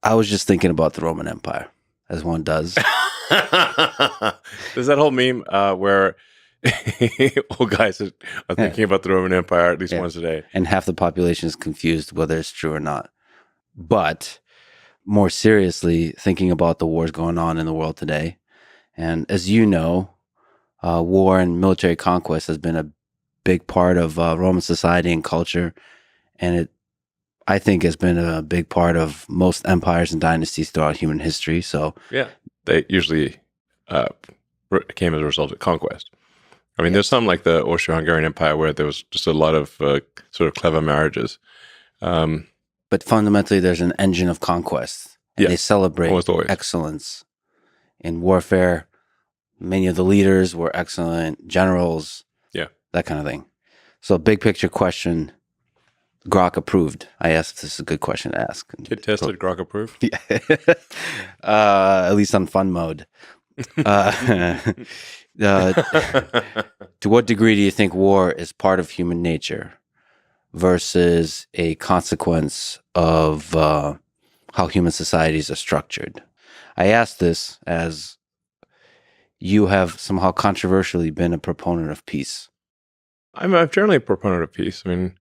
I was just thinking about the Roman Empire, as one does. There's that whole meme where old guys are thinking about the Roman Empire at least once a day. And half the population is confused whether it's true or not. But more seriously, thinking about the wars going on in the world today. And as you know, war and military conquest has been a big part of Roman society and culture. And I think has been a big part of most empires and dynasties throughout human history. So yeah, they usually came as a result of conquest. I mean, there's some like the Austro-Hungarian Empire where there was just a lot of sort of clever marriages. But fundamentally, there's an engine of conquest. And they celebrate excellence in warfare. Many of the leaders were excellent generals. Yeah. That kind of thing. So big picture question, Grok approved. I asked if this is a good question to ask. Kid tested, Grok approved? Yeah. At least on fun mode. To what degree do you think war is part of human nature versus a consequence of how human societies are structured? I ask this as you have somehow controversially been a proponent of peace. I'm generally a proponent of peace. I mean,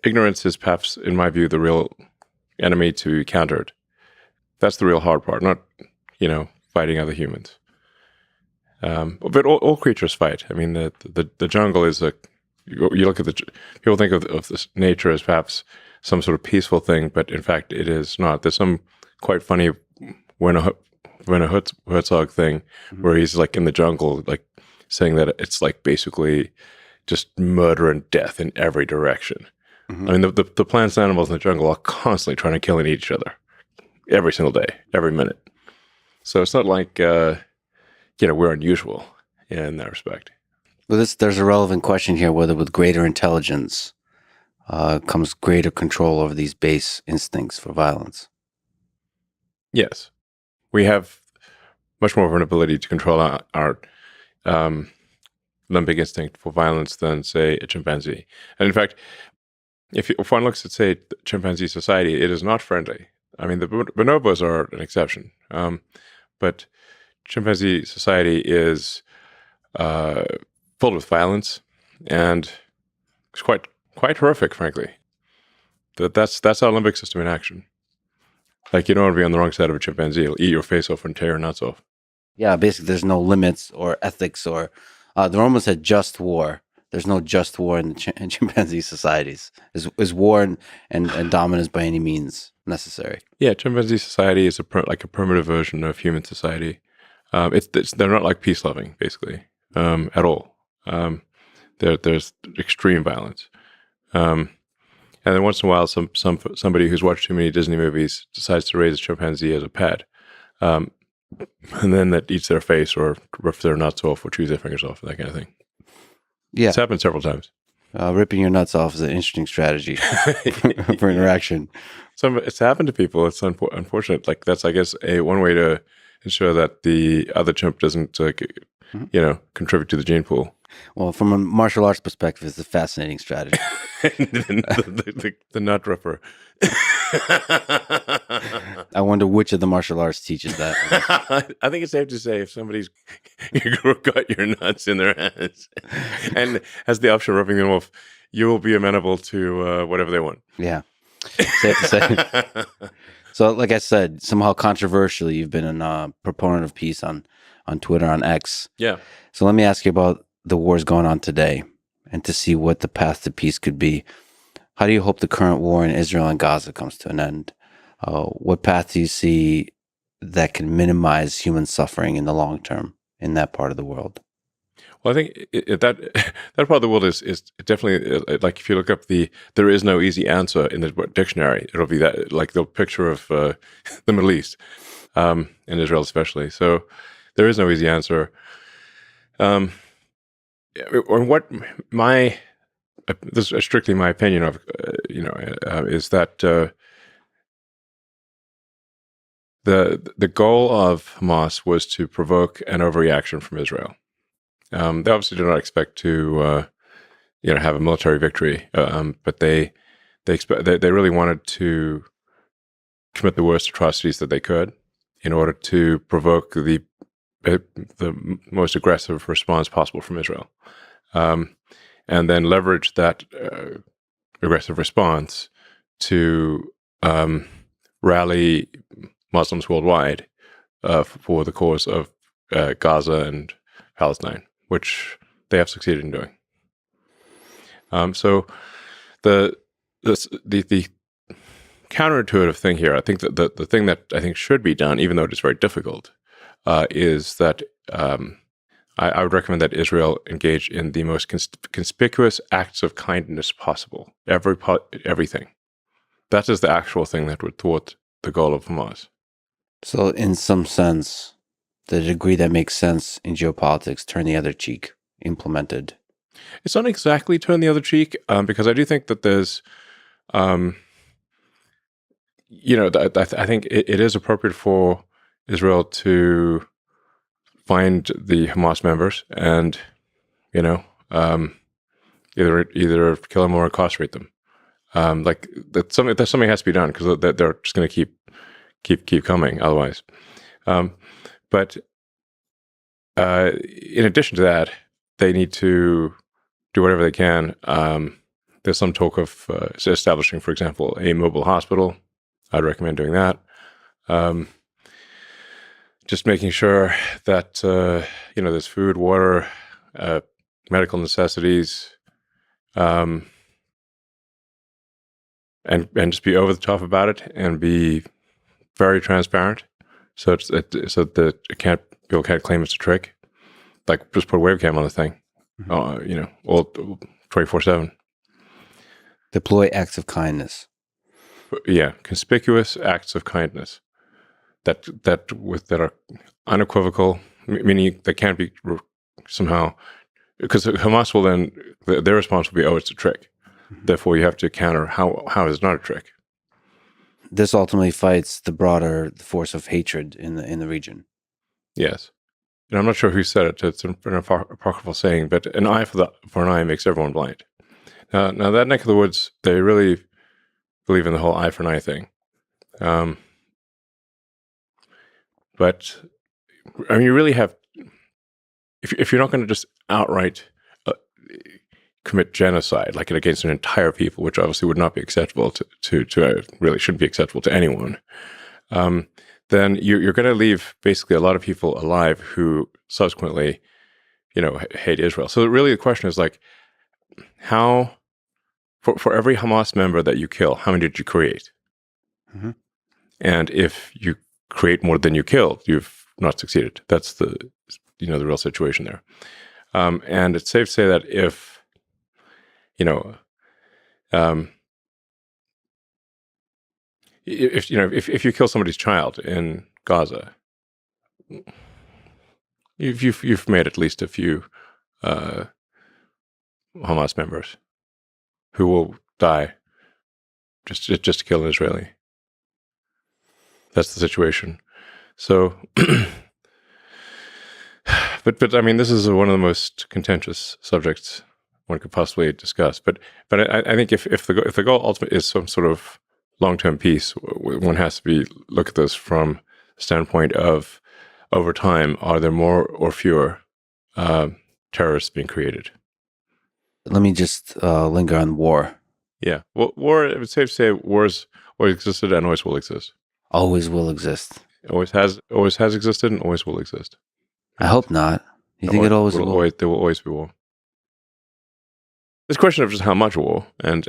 ignorance is perhaps, in my view, the real enemy to be countered. That's the real hard part, not, fighting other humans. But all creatures fight. I mean, the jungle is you look at people think of this nature as perhaps some sort of peaceful thing, but in fact, it is not. There's some quite funny Werner Herzog thing where he's like in the jungle, like saying that it's like basically just murder and death in every direction. I mean, the plants and animals in the jungle are constantly trying to kill and eat each other every single day, every minute. So it's not like, we're unusual in that respect. Well, there's a relevant question here, whether with greater intelligence comes greater control over these base instincts for violence. Yes. We have much more of an ability to control our limbic instinct for violence than, say, a chimpanzee. And in fact, if one looks at, say, chimpanzee society, it is not friendly. I mean, the bonobos are an exception. But chimpanzee society is filled with violence, and it's quite horrific, frankly. That's our limbic system in action. Like, you don't want to be on the wrong side of a chimpanzee. It'll eat your face off and tear your nuts off. Yeah, basically, there's no limits or ethics or... the Romans had just war. There's no just war in chimpanzee societies. Is war and dominance by any means necessary? Yeah, chimpanzee society is like a primitive version of human society. They're not like peace-loving, basically, at all. There's extreme violence. And then once in a while, somebody who's watched too many Disney movies decides to raise a chimpanzee as a pet. And then that eats their face or rips their nuts off or chews their fingers off, that kind of thing. Yeah. It's happened several times. Ripping your nuts off is an interesting strategy for interaction. It's happened to people. It's unfortunate. Like, that's, I guess, one way to ensure that the other chimp doesn't, contribute to the gene pool. Well, from a martial arts perspective, it's a fascinating strategy. the nut ripper. I wonder which of the martial arts teaches that. I think it's safe to say if somebody's got your nuts in their hands and has the option of ripping them off, you will be amenable to whatever they want. Yeah, safe to say. So, like I said, somehow controversially, you've been a proponent of peace on Twitter, on X. Yeah. So let me ask you about the wars going on today and to see what the path to peace could be. How do you hope the current war in Israel and Gaza comes to an end? What path do you see that can minimize human suffering in the long term in that part of the world? Well, I think that part of the world is definitely like, if you look up there is no easy answer in the dictionary. It'll be that, like the picture of the Middle East, and Israel especially. So there is no easy answer. What this is strictly my opinion of, is that the goal of Hamas was to provoke an overreaction from Israel. They obviously do not expect to, have a military victory, but they really wanted to commit the worst atrocities that they could in order to provoke the most aggressive response possible from Israel, and then leverage that aggressive response to rally Muslims worldwide for the cause of Gaza and Palestine, which they have succeeded in doing. So the counterintuitive thing here, I think that the thing that I think should be done, even though it is very difficult, is that I would recommend that Israel engage in the most conspicuous acts of kindness possible. Everything. That is the actual thing that would thwart the goal of Hamas. So in some sense, the degree that makes sense in geopolitics, turn the other cheek, implemented. It's not exactly turn the other cheek, because I do think that there's, I think it is appropriate for Israel to find the Hamas members and, either kill them or incarcerate them. That's something has to be done, because they're just going to keep coming otherwise. But in addition to that, they need to do whatever they can. There's some talk of establishing, for example, a mobile hospital. I'd recommend doing that. Just making sure that there's food, water, medical necessities, and just be over the top about it and be very transparent, so that people can't claim it's a trick. Like, just put a webcam on the thing, all 24/7. Deploy acts of kindness. Yeah, conspicuous acts of kindness that are unequivocal, meaning they can't be somehow, because Hamas will then, their response will be, "Oh, it's a trick." Mm-hmm. Therefore, you have to counter how is it not a trick. This ultimately fights the broader force of hatred in the region. Yes. And I'm not sure who said it. It's an apocryphal saying, but an eye for an eye makes everyone blind. Now that neck of the woods, they really believe in the whole eye for an eye thing. But I mean, you really have, if you're not going to just outright commit genocide, like against an entire people, which obviously would not be acceptable to really shouldn't be acceptable to anyone, then you're going to leave basically a lot of people alive who subsequently, hate Israel. So really the question is, like, how, for every Hamas member that you kill, how many did you create? Mm-hmm. And if you create more than you killed, you've not succeeded. That's the real situation there. And it's safe to say that if you kill somebody's child in Gaza, you've made at least a few Hamas members who will die just to kill an Israeli. That's the situation. So, but I mean, this is one of the most contentious subjects one could possibly discuss. But I think if the goal ultimately is some sort of long-term peace, one has to look at this from the standpoint of, over time, are there more or fewer terrorists being created? Let me just linger on war. Yeah, well, war. It's safe to say wars always existed and always will exist. Always will exist. Always has existed and always will exist. I hope not. You think it always will? There will always be war. There's a question of just how much war, and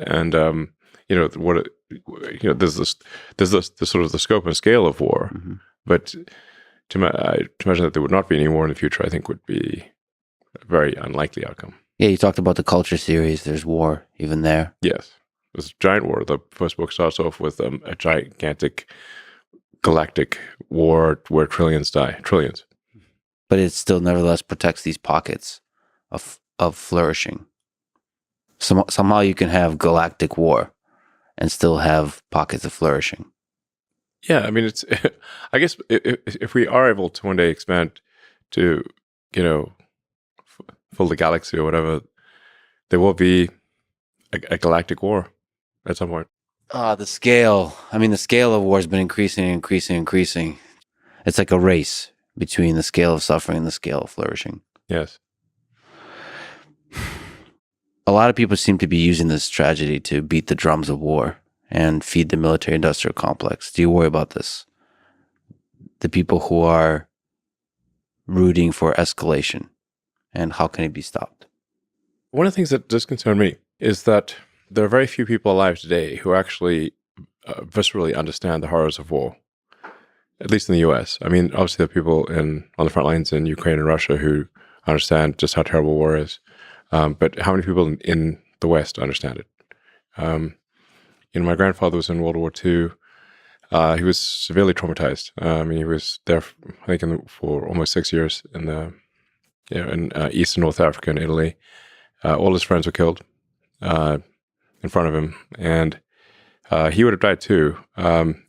what there's the sort of the scope and scale of war. Mm-hmm. But to imagine that there would not be any war in the future, I think would be a very unlikely outcome. Yeah, you talked about the culture series. There's war even there. Yes, there's a giant war. The first book starts off with a gigantic galactic war where trillions die. Trillions. But it still nevertheless protects these pockets of flourishing. Somehow you can have galactic war and still have pockets of flourishing. Yeah, I mean, it's. I guess if we are able to one day expand to, fill the galaxy or whatever, there will be a galactic war at some point. The scale. I mean, the scale of war has been increasing, increasing, increasing. It's like a race between the scale of suffering and the scale of flourishing. Yes. A lot of people seem to be using this tragedy to beat the drums of war and feed the military industrial complex. Do you worry about this? The people who are rooting for escalation, and how can it be stopped? One of the things that does concern me is that there are very few people alive today who actually viscerally understand the horrors of war, at least in the US. I mean, obviously there are people on the front lines in Ukraine and Russia who understand just how terrible war is. But how many people in the West understand it? My grandfather was in World War II. He was severely traumatized. I mean, he was there, I think, for almost 6 years in East and North Africa and Italy. All his friends were killed in front of him, and he would have died too,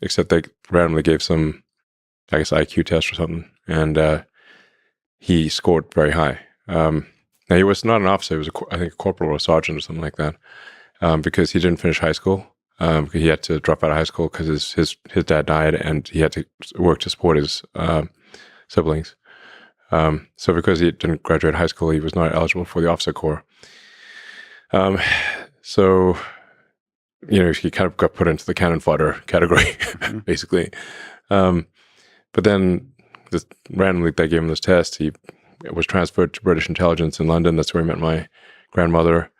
except they randomly gave some, I guess, IQ test or something, and he scored very high. Now, he was not an officer. He was, I think, a corporal or a sergeant or something like that, because he didn't finish high school. He had to drop out of high school because his dad died, and he had to work to support his siblings. So because he didn't graduate high school, he was not eligible for the officer corps. So, he kind of got put into the cannon fodder category, basically. But then randomly they gave him this test. He was transferred to British intelligence in London. That's where he met my grandmother.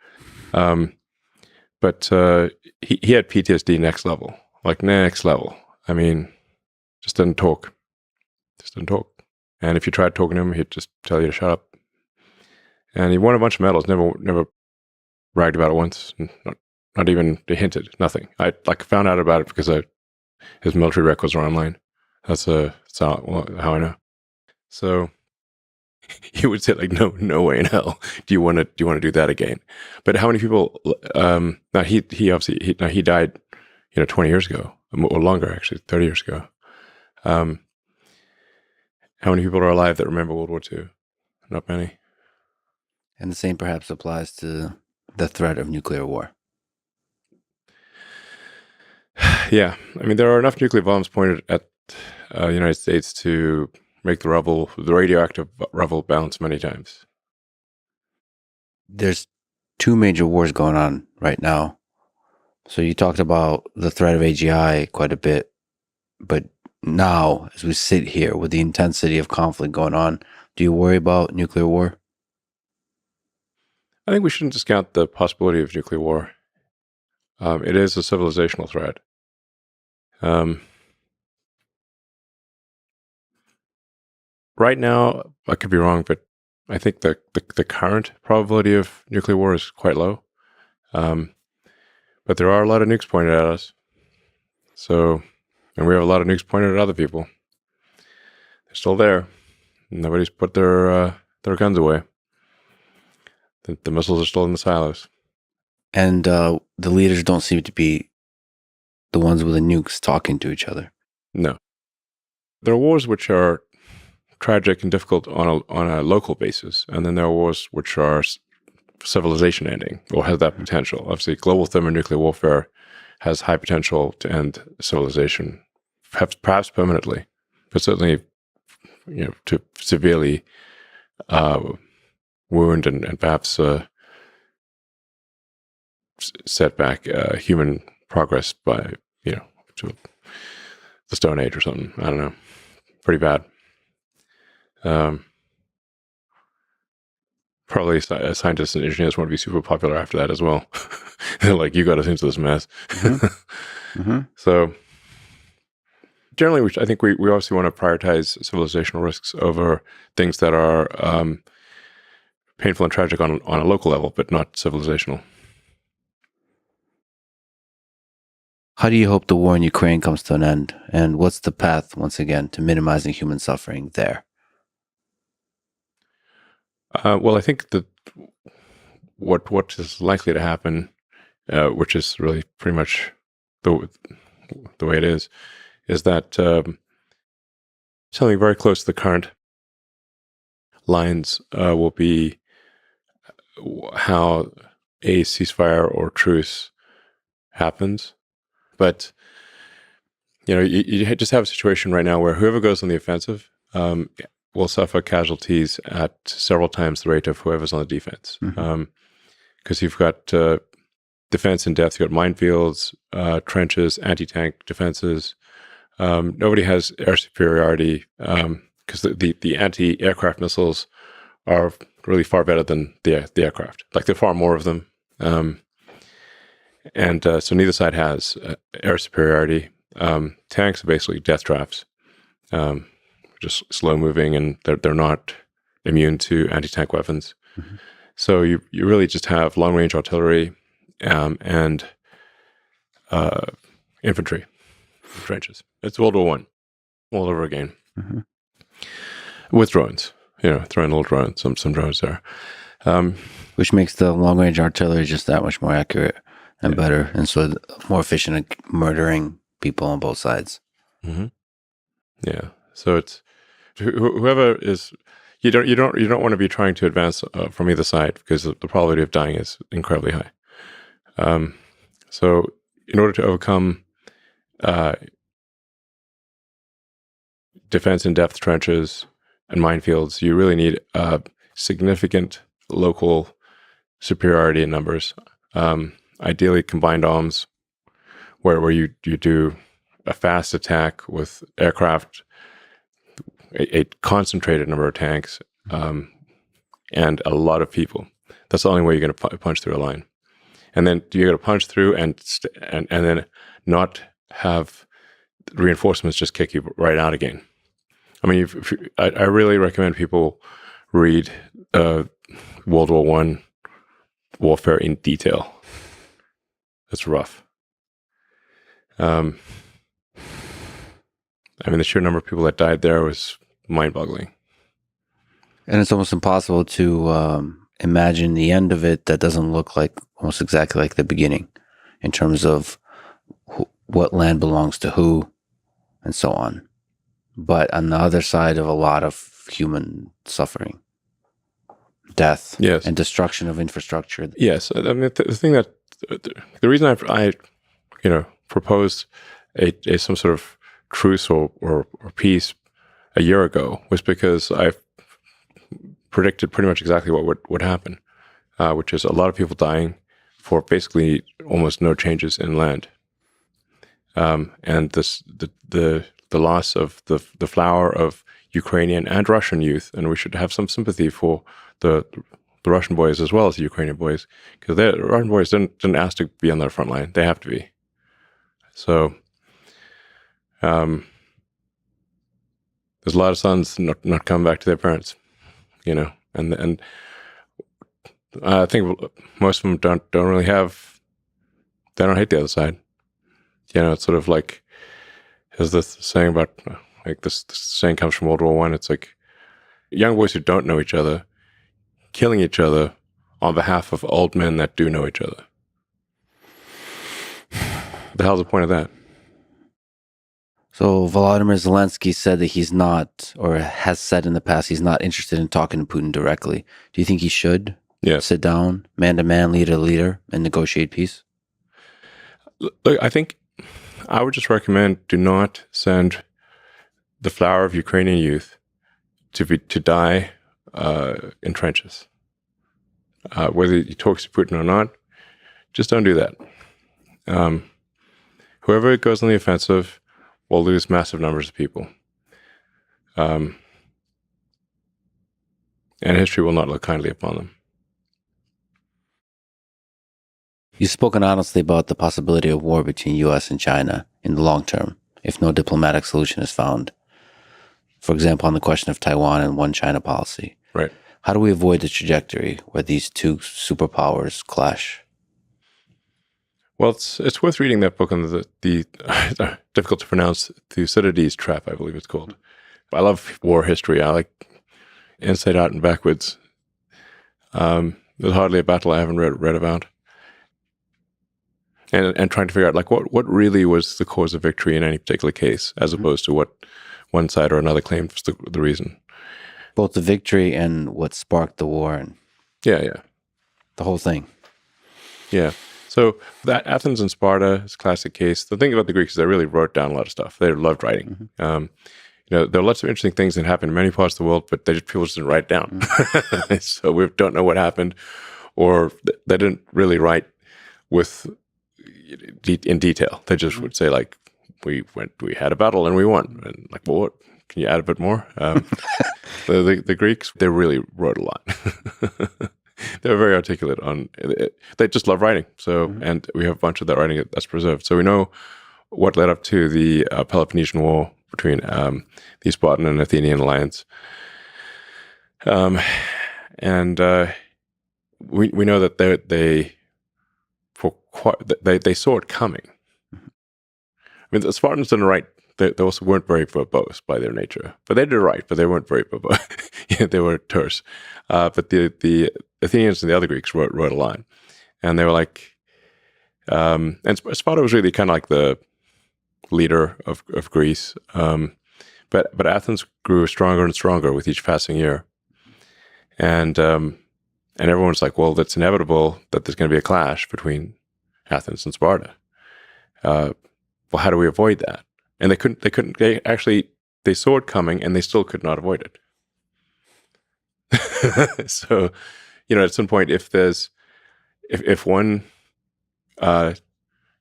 But he had PTSD next level, like next level. I mean, just didn't talk. And if you tried talking to him, he'd just tell you to shut up. And he won a bunch of medals, never bragged about it once, not even hinted, nothing. I found out about it because his military records are online. That's how I know. So he would say no way in hell do you want to do that again. But how many people? Now he obviously he died 20 years ago or longer, actually 30 years ago. How many people are alive that remember World War II? Not many. And the same perhaps applies to the threat of nuclear war. Yeah, I mean, there are enough nuclear bombs pointed at the United States to make the radioactive rubble bounce many times. There's two major wars going on right now. So you talked about the threat of AGI quite a bit, but now, as we sit here with the intensity of conflict going on, do you worry about nuclear war? I think we shouldn't discount the possibility of nuclear war. It is a civilizational threat. Right now, I could be wrong, but I think the current probability of nuclear war is quite low. But there are a lot of nukes pointed at us. So, and we have a lot of nukes pointed at other people. They're still there. Nobody's put their guns away. The missiles are still in the silos. And the leaders don't seem to be the ones with the nukes talking to each other. No. There are wars which are tragic and difficult on a local basis, and then there are wars which are civilization ending or has that potential. Obviously, global thermonuclear warfare has high potential to end civilization, perhaps permanently, but certainly to severely wound and perhaps set back human progress by to the Stone Age or something. I don't know. Pretty bad. Probably scientists and engineers want to be super popular after that as well. They're like, you got us into this mess. Mm-hmm. So generally, I think we obviously want to prioritize civilizational risks over things that are painful and tragic on a local level, but not civilizational. How do you hope the war in Ukraine comes to an end? And what's the path, once again, to minimizing human suffering there? Well, I think that what is likely to happen, which is really pretty much the way it is that something very close to the current lines will be how a ceasefire or truce happens. But you just have a situation right now where whoever goes on the offensive will suffer casualties at several times the rate of whoever's on the defense. Because you've got defense in depth, you've got minefields, trenches, anti-tank defenses. Nobody has air superiority because the anti-aircraft missiles are really far better than the aircraft. Like, there are far more of them. And so neither side has air superiority. Tanks are basically death traps, just slow moving, and they're not immune to anti-tank weapons. So you really just have long range artillery and infantry in trenches. It's World War I all over again, with drones. Throwing little drones, some drones there, which makes the long range artillery just that much more accurate and better, and so more efficient at murdering people on both sides. Yeah. So it's whoever is. You don't want to be trying to advance from either side, because the probability of dying is incredibly high. So in order to overcome defense in depth trenches and minefields, you really need significant local superiority in numbers. Ideally, combined arms, where you do a fast attack with aircraft, a concentrated number of tanks, and a lot of people. That's the only way you're going to punch through a line. And then you're going to punch through and then not have reinforcements just kick you right out again. I mean, I really recommend people read World War I warfare in detail. It's rough. I mean, the sheer number of people that died there was mind-boggling. And it's almost impossible to imagine the end of it that doesn't look like almost exactly like the beginning, in terms of what land belongs to who and so on. But on the other side of a lot of human suffering, death, and destruction of infrastructure. Yes. I mean, the thing that, the reason I proposed some sort of truce or peace a year ago was because I predicted pretty much exactly what would happen, which is a lot of people dying for basically almost no changes in land, and the loss of the flower of Ukrainian and Russian youth. And we should have some sympathy for the Russian boys as well as the Ukrainian boys, because the Russian boys didn't ask to be on the front line; they have to be. So, there's a lot of sons not coming back to their parents, and I think most of them don't really have. They don't hate the other side. It's sort of like, there's this saying about, like, this saying comes from World War I. It's like young boys who don't know each other killing each other on behalf of old men that do know each other. The hell's the point of that? So Volodymyr Zelensky said that he's not, or has said in the past, he's not interested in talking to Putin directly. Do you think he should sit down, man-to-man, leader-to-leader, and negotiate peace? Look, I think I would just recommend, do not send the flower of Ukrainian youth to die in trenches. Whether he talks to Putin or not, just don't do that. Whoever goes on the offensive will lose massive numbers of people. And history will not look kindly upon them. You've spoken honestly about the possibility of war between U.S. and China in the long term, if no diplomatic solution is found. For example, on the question of Taiwan and one China policy. Right. How do we avoid the trajectory where these two superpowers clash? Well, it's worth reading that book on the difficult to pronounce Thucydides Trap, I believe it's called. I love war history. I like inside out and backwards. There's hardly a battle I haven't read about. And trying to figure out, like, what really was the cause of victory in any particular case, as opposed to what one side or another claimed was the reason. Both the victory and what sparked the war, and yeah, the whole thing. Yeah. So that Athens and Sparta is a classic case. The thing about the Greeks is they really wrote down a lot of stuff. They loved writing. There are lots of interesting things that happen in many parts of the world, but people just didn't write it down. So we don't know what happened, or they didn't really write in detail. They just would say like, we had a battle and we won. And like, well, what? Can you add a bit more? The Greeks, they really wrote a lot. They were very articulate on it. They just love writing. So, and we have a bunch of that writing that's preserved. So we know what led up to the Peloponnesian War between the Spartan and Athenian alliance. And we know that they saw it coming. I mean, the Spartans didn't write. They also weren't very verbose by their nature, but they did write, but they weren't very verbose. They were terse. But the Athenians and the other Greeks wrote a lot, and they were like, and Sparta was really kind of like the leader of Greece. But Athens grew stronger and stronger with each passing year, and everyone's like, well, that's inevitable that there's going to be a clash between Athens and Sparta. Well, how do we avoid that? And they saw it coming and they still could not avoid it. So, at some point, if one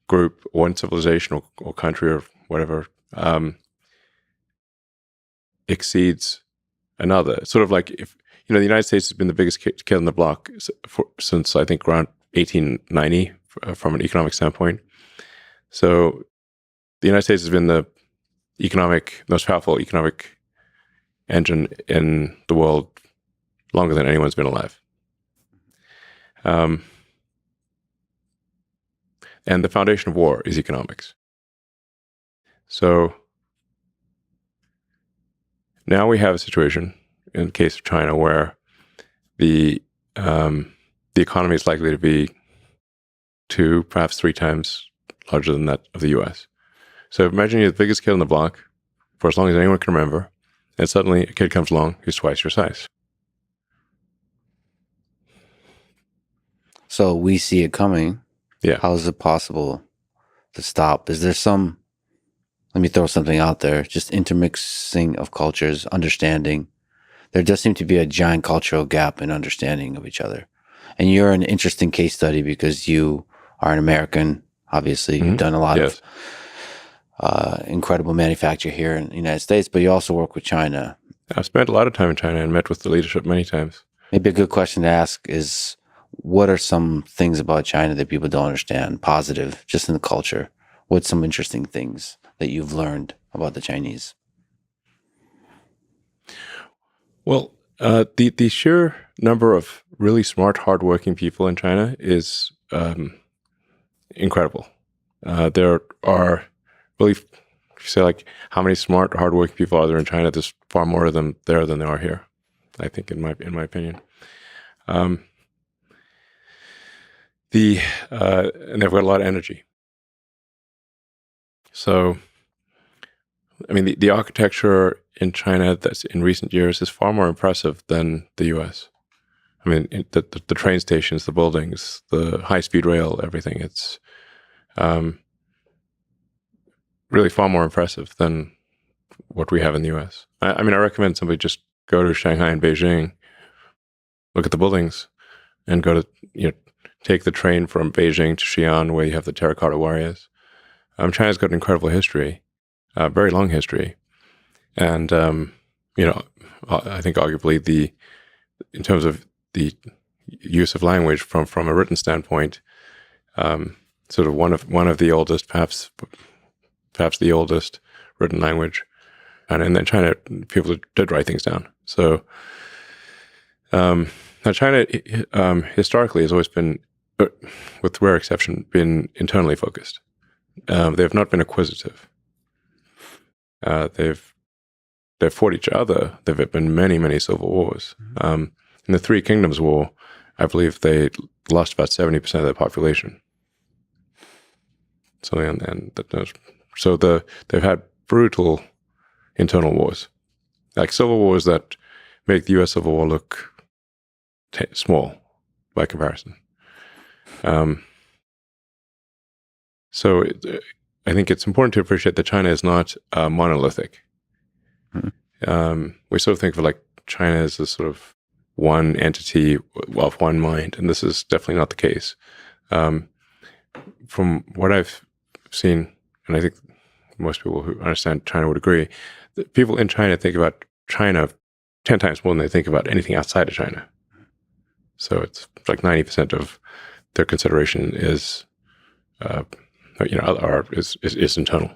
group, one civilization or country or whatever exceeds another, sort of like if, the United States has been the biggest kid on the block since I think around 1890 from an economic standpoint. So the United States has been the most powerful economic engine in the world longer than anyone's been alive. And the foundation of war is economics. So now we have a situation in the case of China where the economy is likely to be 2, perhaps 3 times larger than that of the U.S. So imagine you're the biggest kid on the block for as long as anyone can remember, and suddenly a kid comes along who's twice your size. So we see it coming. Yeah. How is it possible to stop? Is there let me throw something out there, just intermixing of cultures, understanding. There does seem to be a giant cultural gap in understanding of each other. And you're an interesting case study because you are an American, obviously. You've done a lot of incredible manufacture here in the United States, but you also work with China. I've spent a lot of time in China and met with the leadership many times. Maybe a good question to ask is, what are some things about China that people don't understand, positive, just in the culture? What's some interesting things that you've learned about the Chinese? Well, the sheer number of really smart, hardworking people in China is incredible. There are really, if you say like, how many smart, hardworking people are there in China? There's far more of them there than there are here, I think, in my opinion. And they've got a lot of energy. So, I mean, the architecture in China that's in recent years is far more impressive than the U.S. I mean, the train stations, the buildings, the high-speed rail, everything. It's really far more impressive than what we have in the U.S. I mean, I recommend somebody just go to Shanghai and Beijing, look at the buildings, and go to, take the train from Beijing to Xi'an, where you have the terracotta warriors. China's got an incredible history, very long history. And, I think arguably in terms of the use of language from a written standpoint, sort of one of the oldest, perhaps the oldest written language. And in China, people did write things down. So now China historically has always been, with rare exception, been internally focused. They have not been acquisitive. They've fought each other. There have been many, many civil wars. In the Three Kingdoms War, I believe they lost about 70% of their population. So they've had brutal internal wars, like civil wars that make the U.S. Civil War look small by comparison. So I think it's important to appreciate that China is not monolithic. We sort of think of like China as this sort of one entity of one mind, and this is definitely not the case. From what I've seen, and I think most people who understand China would agree, that people in China think about China 10 times more than they think about anything outside of China. So it's like 90% of their consideration is, is internal.